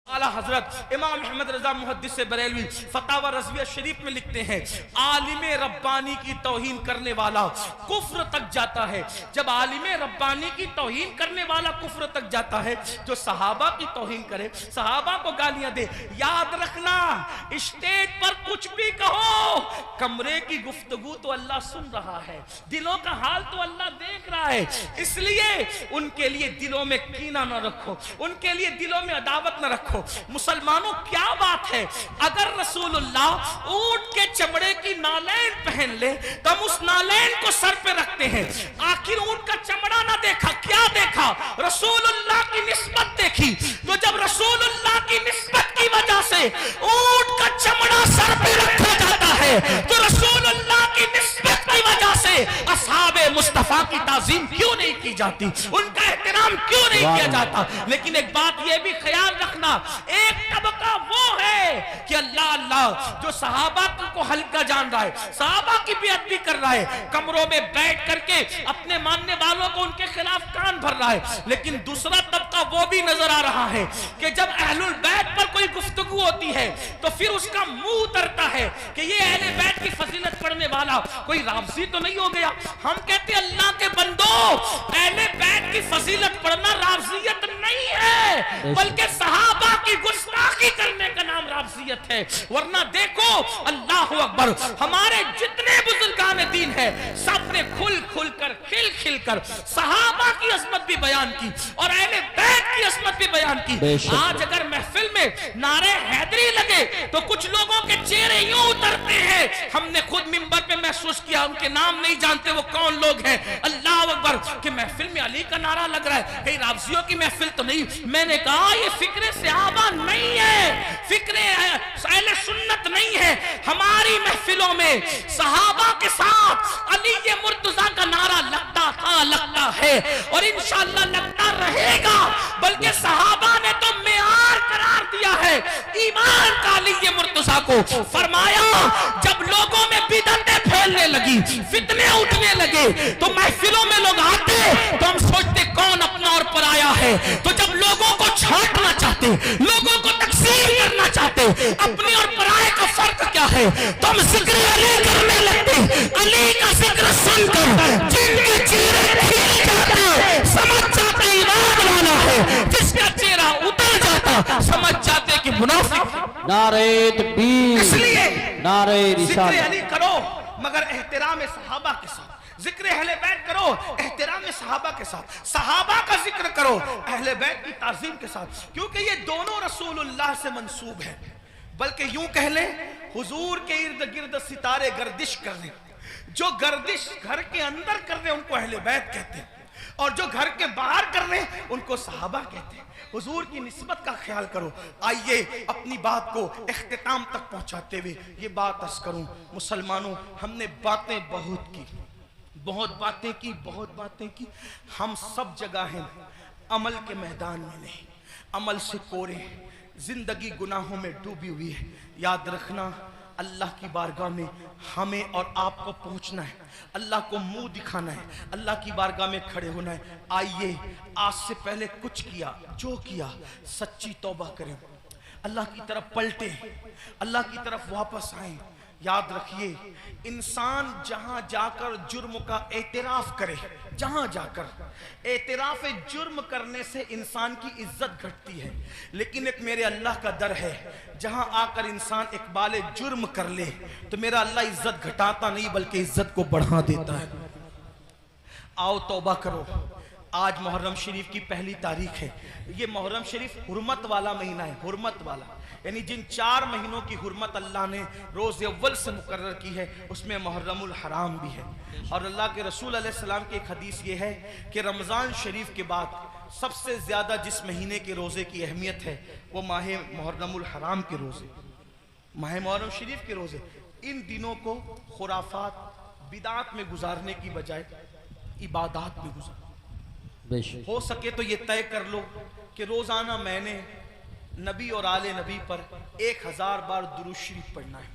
आला हजरत इमाम अहमद रजा मुहद्दिस बरेलवी फतावा रज़विया शरीफ में लिखते हैं, आलिम रब्बानी की तौहीन करने वाला कुफ्र तक जाता है। जब आलिम रब्बानी की तौहीन करने वाला कुफ्र तक जाता है, जो सहाबा की तौहीन करे, सहाबा को गालियां दे, याद रखना स्टेज पर कुछ भी कहो, कमरे की गुफ्तगू तो अल्लाह सुन रहा है, दिलों का हाल तो अल्लाह देख रहा है। इसलिए उनके लिए दिलों में कीना न रखो, उनके लिए दिलों में अदावत न रखो। मुसलमानों क्या बात है, अगर रसूलुल्लाह ऊंट के चमड़े की नालैन पहन ले तो हम उस नालैन को सर पे रखते हैं। आखिर ऊंट का चमड़ा ना देखा, क्या देखा? रसूलुल्लाह की निस्बत देखी। तो जब रसूलुल्लाह की निस्बत की वजह से ऊंट का चमड़ा सर पे रखा जाता है, तो रसूलुल्लाह की निस्बत की वजह से असहाबे मुस्तफा की ताज़ीम क्यों नहीं की जाती, उनका एहतराम क्यों नहीं किया जाता? लेकिन एक बात यह भी ख्याल रखना, एक तबका वो है कि अल्लाह अल्लाह जो सहाबा को हल्का जान रहा है, सहाबा की बेअदबी कर रहा है, कमरों में बैठ करके अपने मानने वालों को उनके खिलाफ कान भर रहा है। लेकिन दूसरा तबका वो भी नजर आ रहा है कि जब अहलुल बैत पर कोई गुफ्तगू होती है तो फिर उसका मुंह उतरता है कि ये अहले बैत की फजीलत पढ़ने वाला कोई राफजी तो नहीं हो गया। हम कहते अल्लाह के बंदो, अहले बैत की फजीलत पढ़ना राफजियत नहीं है, बल्कि सहाबा की गुस्ताखी करने का नाम राफजियत है। वरना देखो, अल्लाह अकबर, हमारे जितने बुजुर्गान दीन है सब ने खुल खुल कर, खिल खिल कर सहाबा की अजमत भी बयान की और अहले बैत की अजमत भी बयान की। आज अगर महफिल में नारे हैदरी लगे तो कुछ लोगों के चेहरे यूं उतरते हैं, हमने खुद मिंबर पे महसूस किया, उनके नाम नहीं जानते वो कौन लोग हैं। अल्लाह अकबर, कि महफिल में अली का नारा लग रहा है, कहीं राफजियों की महफिल तो नहीं। मैंने कहा ये फिक्रे सहाबा नहीं है, फिक्रे अहले सुन्नत नहीं है। हमारी महफिलों में सहाबा के साथ अली ये मुर्तजा का नारा लगता था, लगता है और इंशाअल्लाह लगता रहेगा। बल्कि सहाबा ने तो मेयार करार दिया है ईमान का अली ये मुर्तजा को। फरमाया जब लोगों में बिदअतें फैलने लगी, फितने उठने लगे, तो महफिलों में लोग आते तो हम सोचते कौन अपना और पराया है। तो जब लोगों को छांटना चाहते, लोगों को तकसीम करना चाहते, अपने और पराये का फर्क क्या है, तो हम जिक्र अली करने लगते। अली का जिक्र सुनकर जिनके चेहरे खिल जाते समझ जाते ईमान वाला है, जिसका चेहरा उतर जाता समझ जाते कि मुनाफिक। नारे तकबीर, इसलिए नारे जिक्र रिसालत। अली करो मगर एहतराम सहाबा के साथ, जिक्र अहले बैत करो एहतराम सहाबा के साथ, सहाबा का जिक्र करो अहले बैत की ताज़ीम के साथ, क्योंकि ये दोनों रसूलुल्लाह से मंसूब है। बल्कि यूं कह ले, हुजूर के इर्द गिर्द सितारे गर्दिश कर रहे, जो गर्दिश घर के अंदर कर रहे उनको अहले बैत कहते हैं, और जो घर के बाहर कर रहे उनको सहाबा कहते हैं। हुजूर की निस्बत का ख्याल करो। आइए अपनी बात को इख्तिताम तक पहुंचाते हुए ये बात अर्ज करूं, मुसलमानों, हमने बातें बहुत की, बहुत बातें की, बहुत बातें की। हम सब जगह हैं, अमल के मैदान में नहीं, अमल से कोरे, जिंदगी गुनाहों में डूबी हुई है। याद रखना, अल्लाह की बारगाह में हमें और आपको पहुंचना है, अल्लाह को मुंह दिखाना है, अल्लाह की बारगाह में खड़े होना है। आइए आज से पहले कुछ किया, जो किया सच्ची तौबा करें, अल्लाह की तरफ पलटे, अल्लाह की तरफ वापस आए। याद रखिए, इंसान जहां जाकर जुर्म का एतराफ करे, जहां जाकर एतराफ जुर्म करने से इंसान की इज्जत घटती है, लेकिन एक मेरे अल्लाह का दर है, जहां आकर इंसान इकबाल जुर्म कर ले तो मेरा अल्लाह इज्जत घटाता नहीं बल्कि इज्जत को बढ़ा देता है। आओ तौबा करो। आज मुहर्रम शरीफ की पहली तारीख है। ये मुहर्रम शरीफ हुर्मत वाला महीना है, हुर्मत वाला, यानी जिन 4 महीनों की हुर्मत अल्लाह ने रोज़ अव्वल से मुकर्रर की है उसमें मुहर्रमुल हराम भी है। और अल्लाह के रसूल अलैहिस्सलाम की एक हदीस ये है कि रमज़ान शरीफ के बाद सबसे ज़्यादा जिस महीने के रोज़े की अहमियत है वो माह मुहर्रमुल हराम के रोज़े, माह मुहर्रम शरीफ के रोज़े। इन दिनों को खुराफात बिदात में गुजारने की बजाय इबादत में गुजार, हो सके तो ये तय कर लो कि रोजाना मैंने नबी और आले नबी पर 1000 बार दुरूद शरीफ पढ़ना है।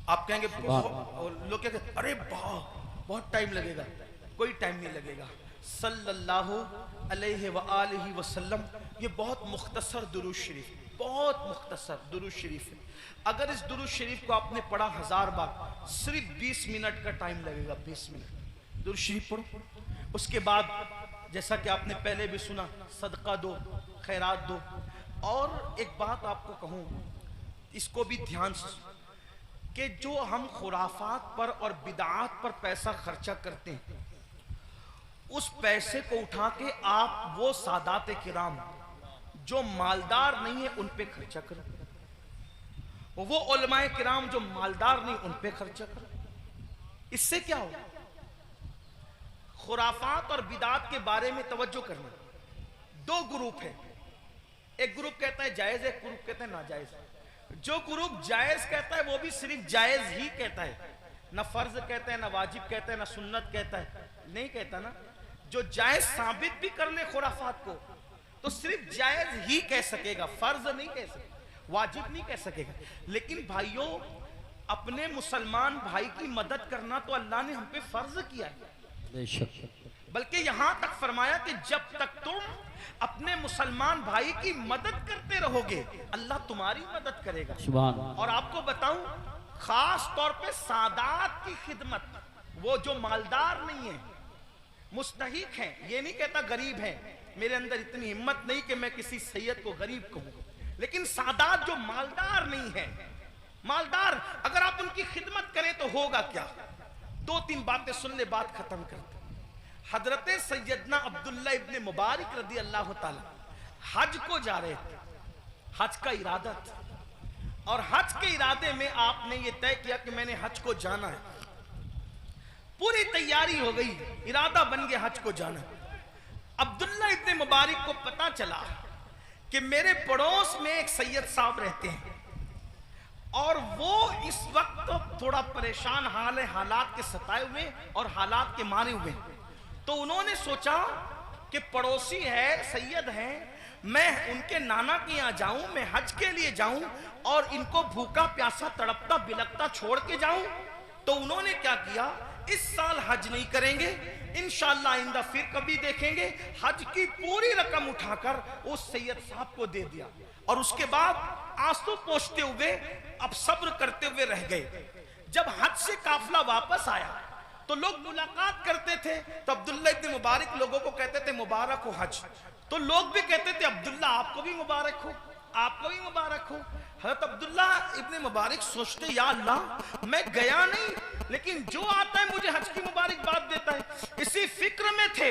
आप कहेंगे, लोग कहते अरे बहुत टाइम लगेगा। कोई टाइम नहीं लगेगा। सल्लल्लाहु अलैहि व आलिहि वसल्लम। ये बहुत मुख्तसर दुरूद शरीफ, बहुत मुख्तसर दुरूद शरीफ है। अगर इस दुरूद शरीफ को आपने पढ़ा 1000 बार, सिर्फ 20 मिनट का टाइम लगेगा। 20 मिनट दुरूद शरीफ पढ़ो। उसके बाद जैसा कि आपने पहले भी सुना, सदका दो, खैरात दो। और एक बात आपको कहूँ, इसको भी ध्यान से, कि जो हम खुराफात पर और बिदात पर पैसा खर्चा करते हैं, उस पैसे को उठा के आप वो सादात किराम जो मालदार नहीं है उन पे खर्चा करो, वो उलमाए किराम जो मालदार नहीं उन पे खर्चा करो। इससे क्या हो? खुराफात और बिदात के बारे में तवज्जो करना। दो ग्रुप है, एक ग्रुप कहता है जायज, एक ग्रुप कहता है नाजायज। जो ग्रुप जायज कहता है वो भी सिर्फ जायज ही कहता है, ना फर्ज कहता है, ना वाजिब कहता है, ना सुन्नत कहता है, नहीं कहता ना। जो जायज साबित भी कर ले खुराफात को तो सिर्फ जायज ही कह सकेगा, फर्ज नहीं कह सकेगा, वाजिब नहीं कह सकेगा। लेकिन भाइयों, अपने मुसलमान भाई की मदद करना तो अल्लाह ने हम पे फर्ज किया है। बल्कि यहां तक फरमाया कि जब तक तुम अपने मुसलमान भाई की मदद करते रहोगे अल्लाह तुम्हारी मदद करेगा। और आपको बताऊं, खास तौर पे सादात की खिदमत, वो जो मालदार नहीं है, मुस्तहिक हैं, ये नहीं कहता गरीब हैं, मेरे अंदर इतनी हिम्मत नहीं कि मैं किसी सैयद को गरीब कहूं, लेकिन सादात जो मालदार नहीं है, मालदार अगर आप उनकी खिदमत करें तो होगा क्या? 2-3 बातें सुन ले, बात खत्म करते। हजरत सैयदना अब्दुल्ला इब्ने मुबारक रदी अल्लाह ताला हज को जा रहे थे, हज का इरादा था, और हज के इरादे में आपने ये तय किया कि मैंने हज को जाना है। पूरी तैयारी हो गई, इरादा बन गया हज को जाना। अब्दुल्ला इब्ने मुबारक को पता चला कि मेरे पड़ोस में एक सैयद साहब रहते हैं और वो इस वक्त थोड़ा परेशान हाल है, हालात के सताए हुए और हालात के मारे हुए। तो उन्होंने सोचा कि पड़ोसी है, सैयद हैं, मैं उनके नाना के यहाँ जाऊं, मैं हज के लिए जाऊं और इनको भूखा प्यासा तड़पता बिलकता छोड़ के जाऊं। तो उन्होंने क्या किया, इस साल हज नहीं करेंगे, इंशाअल्लाह आइंदा फिर कभी देखेंगे। हज की पूरी रकम उठाकर उस सैयद साहब को दे दिया और उसके बाद आंसू पोंछते हुए, अब सब्र करते हुए रह गए। जब हज से काफिला वापस आया तो लोग मुलाकात करते थे, तो अब्दुल्ला इब्ने मुबारक लोगों को कहते थे मुबारक हो हज। तो लोग भी कहते थे अब्दुल्ला आपको भी मुबारक हो, आपको भी मुबारक हो। हज़रत अब्दुल्ला इब्ने मुबारक सोचते, या अल्लाह मैं गया नहीं, लेकिन जो आता है मुझे हज की मुबारकबाद देता है। इसी फिक्र में थे,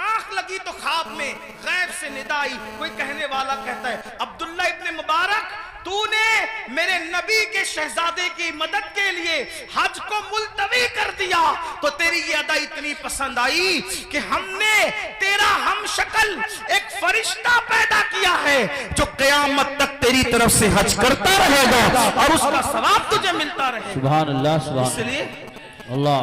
आंख लगी तो ख्वाब में गैब से निदा आई, कोई कहने वाला कहता है अब्दुल्ला इब्ने मुबारक, तूने मेरे नबी के शहजादे की मदद के लिए हज को मुलतवी कर दिया तो तेरी ये अदा इतनी पसंद आई कि हमने तेरा हम शक्ल एक फरिश्ता पैदा किया है जो क़यामत तक तेरी तरफ से हज करता रहेगा और उसका सवाब तुझे मिलता रहेगा। सुभान अल्लाह, सुभान इसलिए अल्लाह,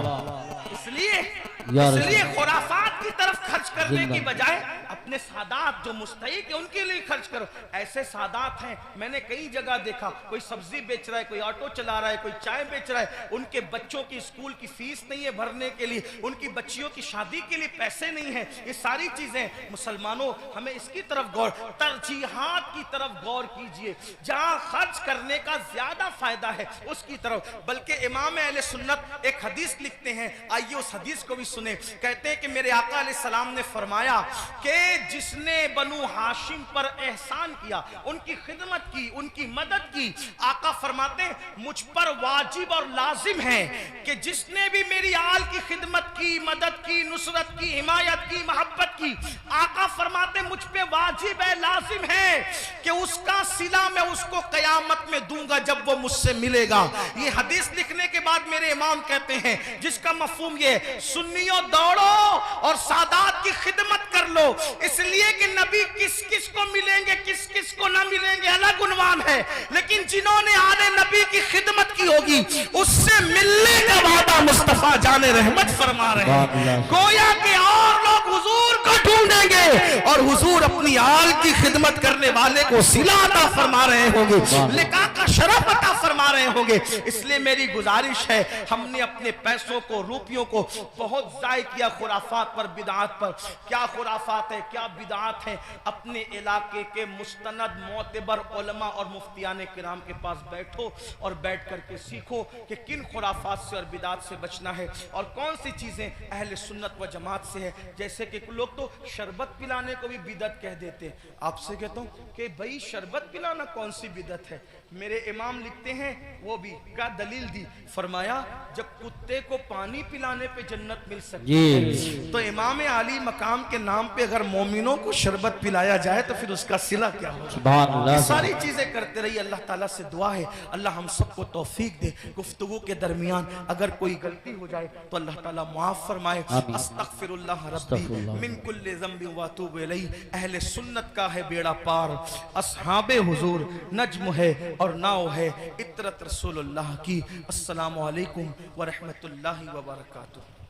इसलिए खुराफात की तरफ खर्च करने की बजाय अपने सादात जो मुस्तहिक है उनके लिए खर्च करो। ऐसे सादात हैं, मैंने कई जगह देखा, कोई सब्जी बेच रहा है, कोई ऑटो चला रहा है, कोई चाय बेच रहा है, उनके बच्चों की स्कूल की फीस नहीं है भरने के लिए, उनकी बच्चियों की शादी के लिए पैसे नहीं है। ये सारी चीजें मुसलमानों, हमें इसकी तरफ गौर, तरजीहात की तरफ गौर कीजिए, जहां खर्च करने का ज्यादा फायदा है उसकी तरफ। बल्कि इमाम अहले सुन्नत एक हदीस लिखते हैं, आइए उस हदीस को भी सुने। कहते हैं कि मेरे आका अलैहिस्सलाम ने फरमाया कि जिसने बनु हाशिम पर एहसान किया, उनकी खिदमत की, उनकी मदद की, आका फरमाते मुझ पर वाजिब और लाजिम है कि जिसने भी मेरी आल की खिदमत की, मदद की, नुसरत की, हिमायत की, मोहब्बत की, आका फरमाते मुझ पे वाजिब है, लाजिम है कि उसका सिला मैं उसको कयामत में दूंगा जब वो मुझसे मिलेगा। ये हदीस लिखने के बाद मेरे इमाम कहते हैं जिसका मफहूम ये, सुन्नियों दौड़ो और सादात की खिदमत कर लो, इसलिए कि नबी किस किस को मिलेंगे, किस किस को ना मिलेंगे अलग उन्वान है, लेकिन जिन्होंने आले नबी की खिदमत की होगी उससे मिलने का वादा मुस्तफा जाने रहमत फरमा रहे हैं। गोया के और लोग हुजूर को ढूंढेंगे और हुजूर अपनी आल की खिदमत करने वाले को सिला अता फरमा रहे होंगे, लिका का शरफ अता फरमा फरमा रहे होंगे। इसलिए मेरी गुजारिश है, हमने अपने पैसों को, रुपयों को बहुत जाय किया खुराफात पर, बिदात पर। क्या खुराफात है, क्या बिदात है? अपने इलाके के मुस्तनद मोतबर उलमा और मुफ्तियान किराम के पास बैठो और बैठ करके सीखो कि किन खुराफात से और बिदात से बचना है और कौन सी चीजें अहले सुन्नत व जमात से है। जैसे कि लोग तो शरबत पिलाने को भी बिदत कह देते हैं। आपसे कहता हूं कि भाई शरबत पिलाना कौन सी बिदत है? मेरे इमाम लिखते हैं, वो भी क्या दलील दी, फरमाया जब कुत्ते को पानी पिलाने पे जन्नत मिल सकती है, तो इमाम आली मकाम के नाम पे अगर मोमिनों को शरबत पिलाया जाए तो फिर उसका सिला क्या होगा? सारी चीजें करते रहिए। अल्लाह ताला से दुआ है, अल्लाह हम सबको तौफीक दे। गुफ्तगू के दरमियान अगर कोई गलती हो जाए तो अल्लाह ताला माफ फरमाए। अस्तगफिरुल्लाह रब्बी मिन कुल्लि ज़ंबि व अतूबु इलैहि। अहले सुन्नत का है बेड़ा पार, अस्हाबे हुजूर नज्म है और नाव है इतरत रसूलुल्लाह की। अस्सलामु अलैकुम व रहमतुल्लाहि व बरकातुहू।